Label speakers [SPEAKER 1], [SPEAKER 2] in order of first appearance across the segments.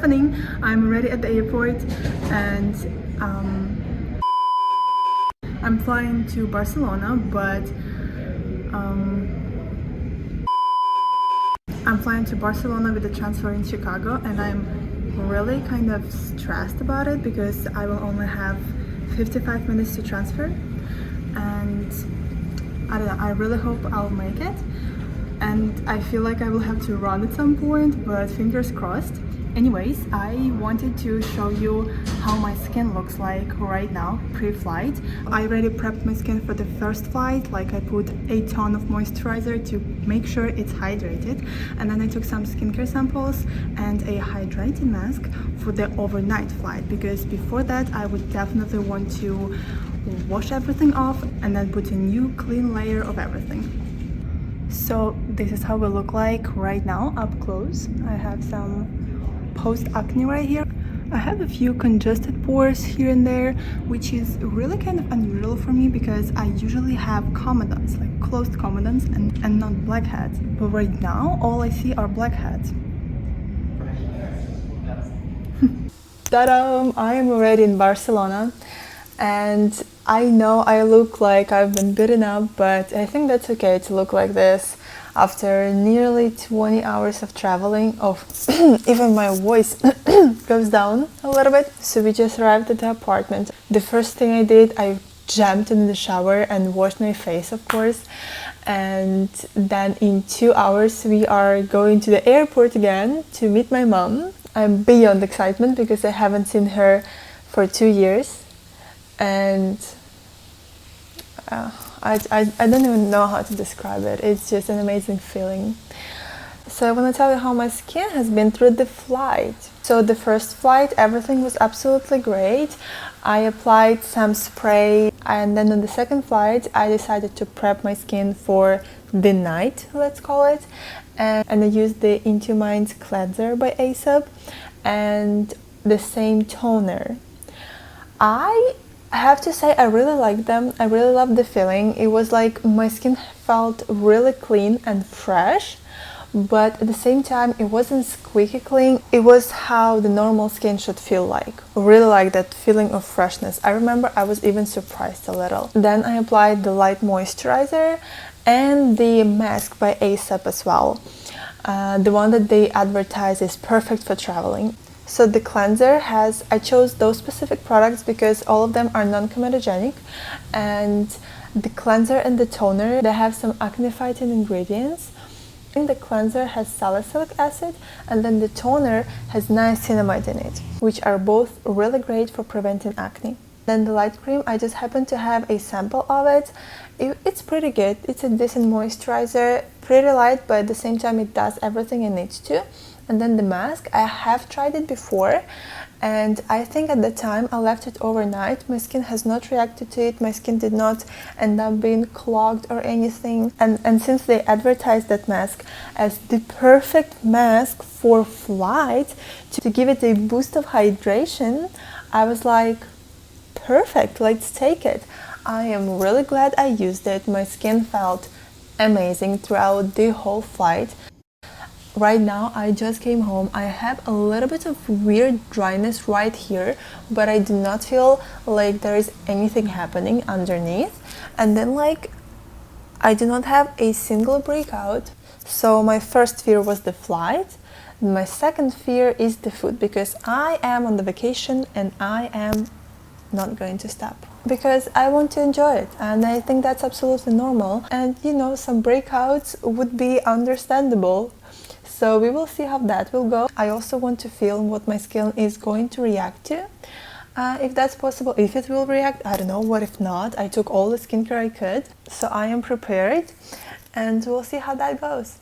[SPEAKER 1] happening. I'm already at the airport and I'm flying to Barcelona, but I'm flying to Barcelona with the transfer in Chicago, and I'm really kind of stressed about it because I will only have 55 minutes to transfer, and I don't know, I really hope I'll make it, and I feel like I will have to run at some point, but fingers crossed. Anyways, I wanted to show you how my skin looks like right now, pre-flight. I already prepped my skin for the first flight, like I put a ton of moisturizer to make sure it's hydrated, and then I took some skincare samples and a hydrating mask for the overnight flight, because before that I would definitely want to wash everything off and then put a new clean layer of everything. So this is how we look like right now up close. I have some post-acne right here. I have a few congested pores here and there, which is really kind of unusual for me because I usually have comedones, like closed comedones and not blackheads. But right now, all I see are blackheads. Ta-da! I am already in Barcelona, and I know I look like I've been beaten up, but I think that's okay to look like this after nearly 20 hours of traveling. Even my voice goes down a little bit. So we just arrived at the apartment. The first thing I did, I jumped in the shower and washed my face, of course. And then in 2 hours we are going to the airport again to meet my mom. I'm beyond excitement because I haven't seen her for 2 years. And I don't even know how to describe it. It's just an amazing feeling. So I want to tell you how my skin has been through the flight. So the first flight, everything was absolutely great. I applied some spray, and then on the second flight I decided to prep my skin for the night, let's call it. And I used the Into Minds cleanser by AESOP and the same toner. I have to say I really like them. I really love the feeling. It was like my skin felt really clean and fresh, but at the same time it wasn't squeaky clean. It was how the normal skin should feel like. Really like that feeling of freshness. I remember I was even surprised a little. Then I applied the light moisturizer and the mask by AESOP as well. The one that they advertise is perfect for traveling. So the cleanser has, I chose those specific products because all of them are non-comedogenic, and the cleanser and the toner, they have some acne fighting ingredients. And the cleanser has salicylic acid, and then the toner has niacinamide in it, which are both really great for preventing acne. Then the light cream, I just happen to have a sample of it. It's pretty good. It's a decent moisturizer, pretty light, but at the same time it does everything it needs to. And then the mask, I have tried it before, and I think at the time I left it overnight. My skin has not reacted to it. My skin did not end up being clogged or anything. And since they advertised that mask as the perfect mask for flight to give it a boost of hydration, I was like, perfect, let's take it. I am really glad I used it. My skin felt amazing throughout the whole flight. Right now I just came home. I have a little bit of weird dryness right here, but I do not feel like there is anything happening underneath. And then like I do not have a single breakout. So my first fear was the flight. My second fear is the food, because I am on the vacation and I am not going to stop because I want to enjoy it, and I think that's absolutely normal. And you know, some breakouts would be understandable. So we will see how that will go. I also want to feel what my skin is going to react to. If that's possible, if it will react, I don't know. What if not? I took all the skincare I could, so I am prepared, and we'll see how that goes.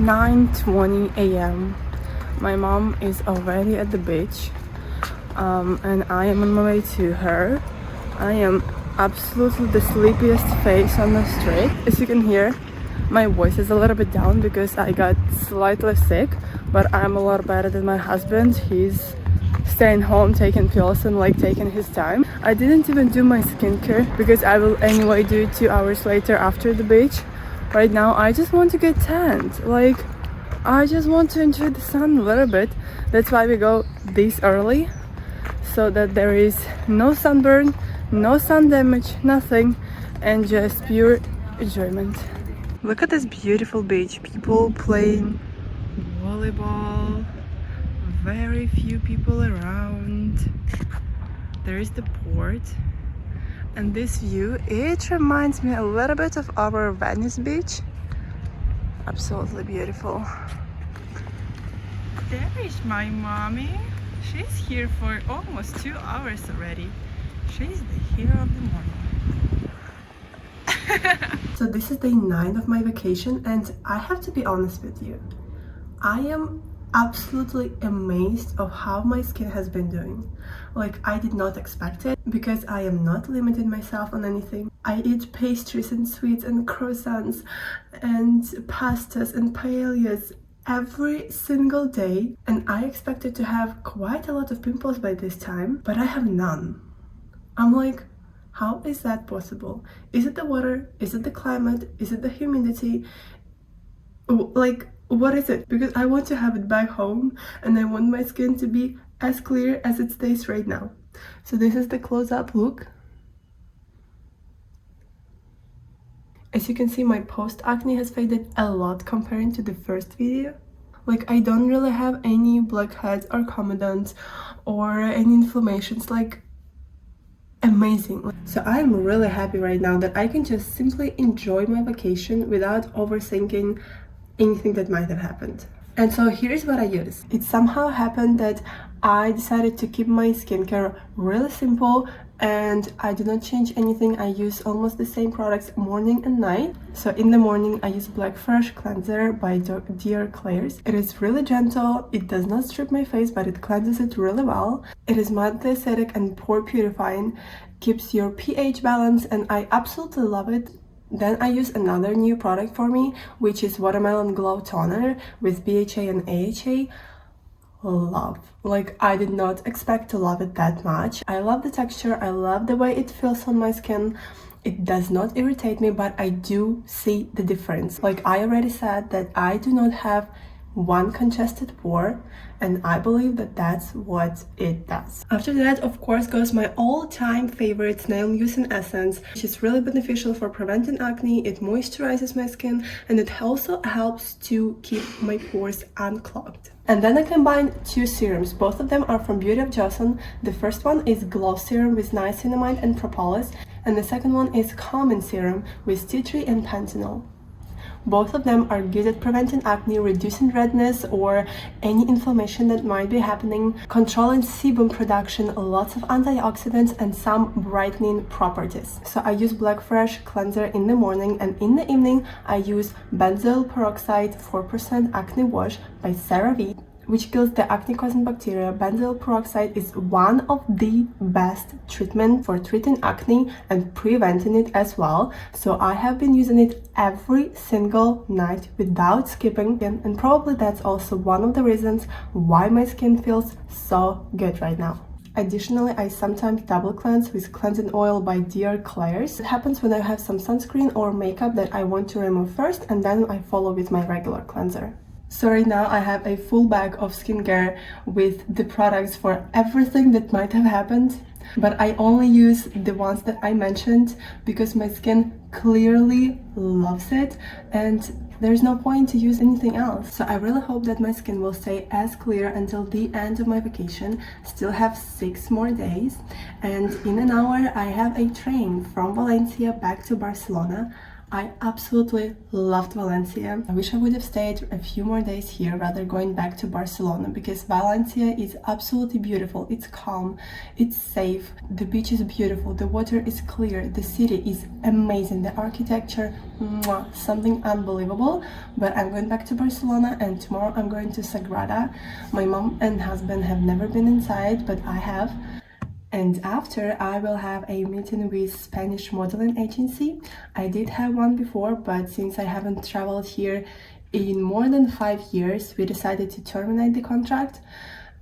[SPEAKER 1] 9:20 a.m. My mom is already at the beach, and I am on my way to her. I am absolutely the sleepiest face on the street. As you can hear, my voice is a little bit down because I got slightly sick, but I'm a lot better than my husband. He's staying home, taking pills and like taking his time. I didn't even do my skincare because I will anyway do it 2 hours later after the beach. Right now I just want to get tanned. Like, I just want to enjoy the sun a little bit. That's why we go this early, so that there is no sunburn, no sun damage, nothing, and just pure enjoyment. Look at this beautiful beach. People playing volleyball, very few people around. There is the port, and this view, it reminds me a little bit of our Venice beach. Absolutely beautiful. There is my mommy. She's here for almost 2 hours already. She's the hero of the morning. So this is day 9 of my vacation, and I have to be honest with you. I am absolutely amazed of how my skin has been doing. Like, I did not expect it because I am not limiting myself on anything. I eat pastries and sweets and croissants and pastas and paellas every single day, and I expected to have quite a lot of pimples by this time, but I have none. I'm like, how is that possible? Is it the water? Is it the climate? Is it the humidity? Like, what is it? Because I want to have it back home, and I want my skin to be as clear as it stays right now. So this is the close-up look. As you can see, my post-acne has faded a lot comparing to the first video. Like, I don't really have any blackheads or comedons or any inflammations. Like, amazing. So I'm really happy right now that I can just simply enjoy my vacation without overthinking anything that might have happened. And so here's what I use. It somehow happened that I decided to keep my skincare really simple, and I do not change anything. I use almost the same products morning and night. So in the morning I use Black Fresh Cleanser by dear Klairs. It is really gentle. It does not strip my face, but it cleanses it really well. It is mildly acidic and pore purifying, keeps your pH balance, and I absolutely love it. Then I use another new product for me, which is Watermelon Glow Toner with BHA and AHA. Love. Like, I did not expect to love it that much. I love the texture. I love the way it feels on my skin. It does not irritate me, but I do see the difference. Like, I already said that I do not have one congested pore, and I believe that that's what it does. After that, of course, goes my all-time favorite Snail Mucin essence, which is really beneficial for preventing acne. It moisturizes my skin, and it also helps to keep my pores unclogged. And then I combine 2 serums. Both of them are from Beauty of Joseon. The first one is Glow Serum with niacinamide and propolis, and the second one is Calming Serum with tea tree and panthenol. Both of them are good at preventing acne, reducing redness or any inflammation that might be happening, controlling sebum production, lots of antioxidants, and some brightening properties. So I use Black Fresh Cleanser in the morning, and in the evening I use benzoyl peroxide 4% acne wash by CERAVE, which kills the acne-causing bacteria. Benzoyl peroxide is one of the best treatment for treating acne and preventing it as well. So I have been using it every single night without skipping, and probably that's also one of the reasons why my skin feels so good right now. Additionally, I sometimes double cleanse with cleansing oil by dear Klairs. It happens when I have some sunscreen or makeup that I want to remove first, and then I follow with my regular cleanser. So right now I have a full bag of skincare with the products for everything that might have happened, but I only use the ones that I mentioned because my skin clearly loves it, and there's no point to use anything else. So I really hope that my skin will stay as clear until the end of my vacation. Still have 6 more days, and in an hour I have a train from Valencia back to Barcelona. I absolutely loved Valencia. I wish I would have stayed a few more days here rather going back to Barcelona, because Valencia is absolutely beautiful. It's calm, it's safe, the beach is beautiful, the water is clear, the city is amazing, the architecture, mwah, something unbelievable. But I'm going back to Barcelona, and tomorrow I'm going to Sagrada. My mom and husband have never been inside, but I have. And after, I will have a meeting with Spanish modeling agency. I did have one before, but since I haven't traveled here in more than 5 years, we decided to terminate the contract.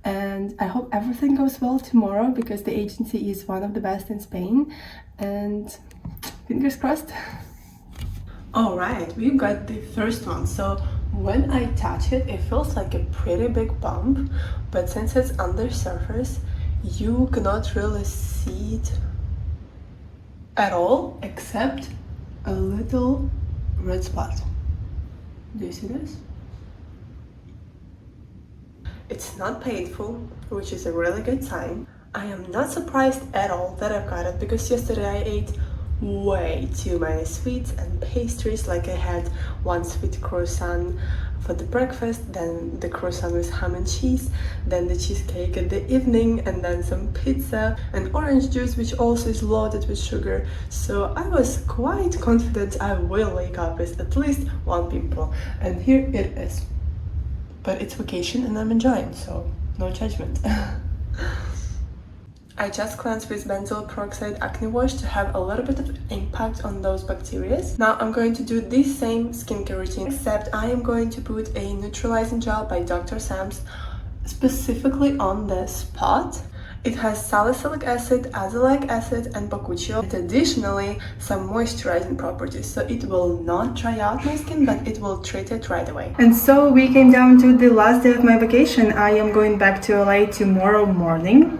[SPEAKER 1] And I hope everything goes well tomorrow, because the agency is one of the best in Spain. And fingers crossed. All right, we've got the first one. So when I touch it, it feels like a pretty big bump, but since it's under surface, you cannot really see it at all, except a little red spot. Do you see this? It's not painful, which is a really good sign. I am not surprised at all that I've got it, because yesterday I ate way too many sweets and pastries. Like, I had one sweet croissant for the breakfast, then the croissant with ham and cheese, then the cheesecake at the evening, and then some pizza and orange juice, which also is loaded with sugar. So I was quite confident I will wake up with at least one pimple, and here it is. But it's vacation and I'm enjoying, so no judgment. I just cleansed with benzoyl peroxide acne wash to have a little bit of impact on those bacteria. Now I'm going to do the same skincare routine, except I am going to put a neutralizing gel by Dr. Sam's specifically on the spot. It has salicylic acid, azelaic acid, and bakuchiol, and additionally some moisturizing properties, so it will not dry out my skin, but it will treat it right away. And so we came down to the last day of my vacation. I am going back to LA tomorrow morning,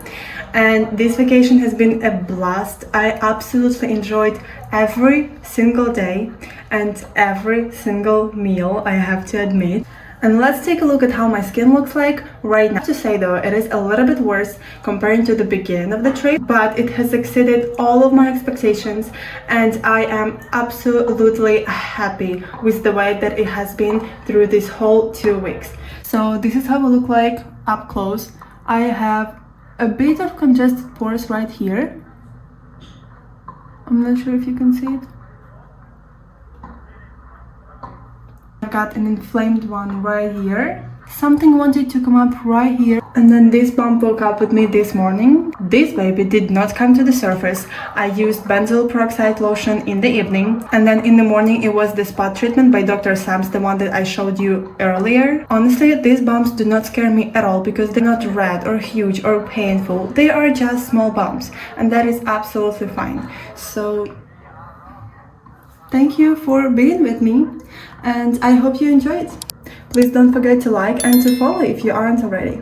[SPEAKER 1] and this vacation has been a blast. I absolutely enjoyed every single day and every single meal, I have to admit. And let's take a look at how my skin looks like right now. I have to say though, it is a little bit worse comparing to the beginning of the trip, but it has exceeded all of my expectations, and I am absolutely happy with the way that it has been through this whole 2 weeks. So this is how it looks like up close. I have a bit of congested pores right here. I'm not sure if you can see it. I got an inflamed one right here. Something wanted to come up right here, and then this bump woke up with me this morning. This baby did not come to the surface. I used benzoyl peroxide lotion in the evening, and then in the morning it was the spot treatment by Dr. Sam's, the one that I showed you earlier. Honestly, these bumps do not scare me at all, because they're not red or huge or painful. They are just small bumps, and that is absolutely fine. So thank you for being with me, and I hope you enjoyed. Please don't forget to like and to follow if you aren't already.